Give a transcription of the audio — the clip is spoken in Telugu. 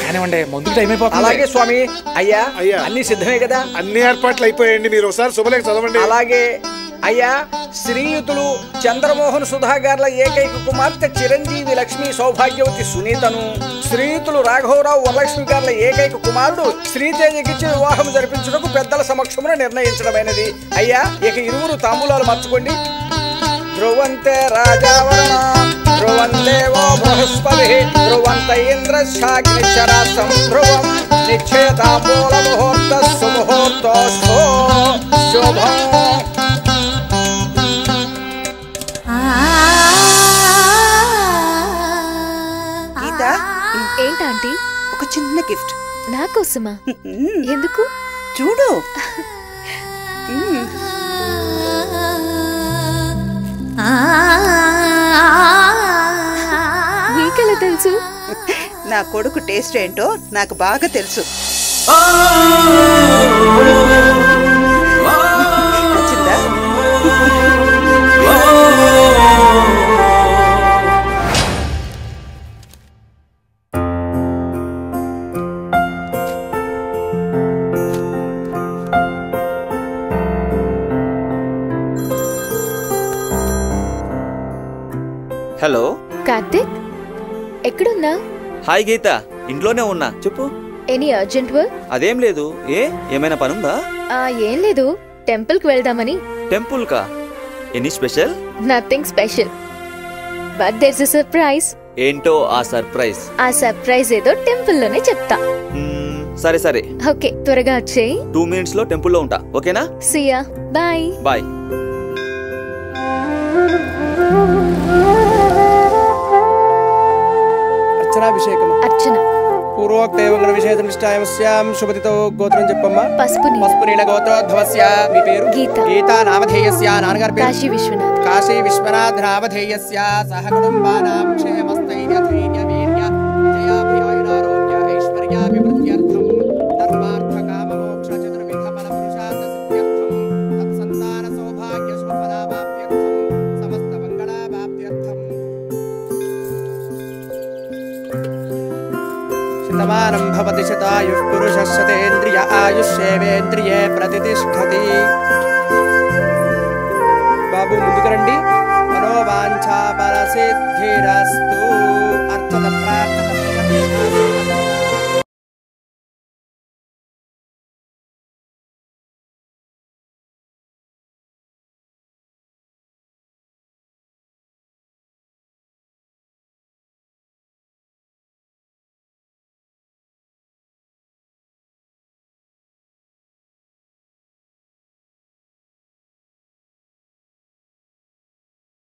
కానివ్వండి, ముందు టైం అయిపోతుంది. అలాగే స్వామి. అయ్యా అన్ని సిద్ధమే కదా? అన్ని ఏర్పాట్లు అయిపోయాయండి. మీరు ఒకసారి శుభలేఖ చదవండి. అలాగే అయ్యా. శ్రీయుతులు చంద్రమోహన్ సుధాగార్ల ఏకైక కుమార్తె చిరంజీవి లక్ష్మీ సౌభాగ్యవతి సునీతను, శ్రీయుతులు రాఘవరావు వరలక్ష్మి గార్ల ఏకైక కుమారుడు శ్రీతేజకిచ్చి వివాహం జరిపించుటకు పెద్దల సమక్షమున నిర్ణయించడమైనది. అయ్యా ఇక ఇరువురు తాంబూలాలు మార్చుకోండి. ధ్రువంతే రాజావరణ ధ్రువందేవో బృహస్పతి ధ్రువంత ఇంద్రశాగ్నిచరా సంధ్రువం నిశ్చేతాంబూల ముహూర్త సుముహూర్తోస్తు శుభం. గీత, ఏంటంటీ? ఒక చిన్న గిఫ్ట్ నాకోసమా? ఎందుకు? చూడు. మీకెలా తెలుసు? నా కొడుకు టేస్ట్ ఏంటో నాకు బాగా తెలుసు. నచ్చిందా? హలో కార్తిక్, ఎక్కడున్నా? హాయ్ గీత, ఇంట్లోనే ఉన్నా. చెప్పు. Any urgent work? అదేం లేదు. ఏమైనా పనుందా? ఏం లేదు, టెంపుల్ కి వెళ్దామని. టెంపుల్ కా? Any special? Nothing special, but there's a surprise. ఏంటో ఆ సర్ప్రైజ్? ఆ సర్ప్రైజ్ ఏదో టెంపుల్ లోనే చెప్తా. సరే సరే. ఓకే, త్వరగా వచ్చేయ్. 2 minutes లో టెంపుల్ లో ఉంటా. ఓకేనా? See ya. Bye bye. అర్చన. పూర్వోక్త ఏవంగన విశేషనిష్టాయమస్యాం శుభతితో గోత్రం చెప్పమ్మా. పసుపు నీల గోత్రోద్భవస్య. మీ పేరు? గీత. గీతా నామధేయస్య. నాన్నగారి పేరు? కాశీ విశ్వనాథ్. కాశీ విశ్వనాథ్ నామధేయస్య. సహ కుటుంబానాం క్షేమస్థైర్య ధైర్య వీర్య విజయాభియాయురారోగ్య ఐశ్వర్యాభివృద్ధ్యర్థం ధర్మార్థ కామ మోక్ష చతుర్విధ ఫల పురుషార్థ సిద్ధ్యర్థం తత్సంతాన సౌభాగ్య శుభఫలాభాప్యర్థం సమస్త మంగళాభాప్యర్థం శతమానం భవతి శతాయుః పురుషः శతేంద్రియ ఆయుష్యేవేంద్రియే ప్రతిష్ఠతి. బాబు ముందుకు రండి. మనోవాంఛా ఫలసిద్ధిరస్తు. అర్థత ప్రార్థన